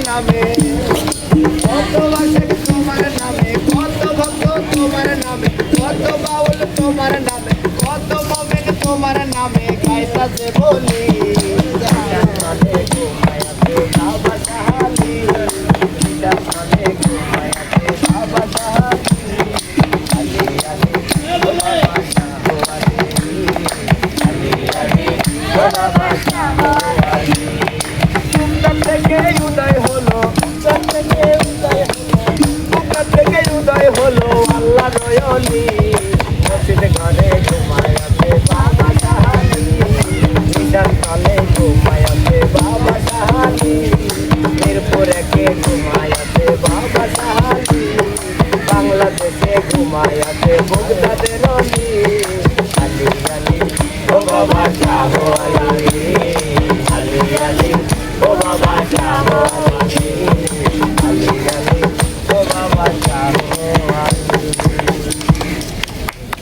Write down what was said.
নামে, কত আশেক তোমার নামে, কত ভক্ত তোমার নামে, কত বাউল তোমার নামে, কত মোমেন তোমার নামে গাইতাছে বলি। জানে ঘুমায়াতে বাবা সাহালি, জানে ঘুমায়াতে বাবা সাহালি, আলি আলি বাবা সাহালি, আলি আলি বাবা সাহালি। বুকটা থেকে উদয় হলো, বুকটা থেকে উদয় হলো, বুকটা থেকে উদয় হলো আল্লাহ দয়ালি। মসজিদ ঘরে ঘুমায়াতে বাবা সাহালি, নিশান তলে ঘুমায়াতে বাবা সাহালি, মিরপুরে কে ঘুমায়াতে বাবা সাহালি, বাংলাদেশে ঘুমায়াতে বগদাদের অলি। আলি আলি ও বাবা শাহ আলি, আলি আলি ও বাবা শাহ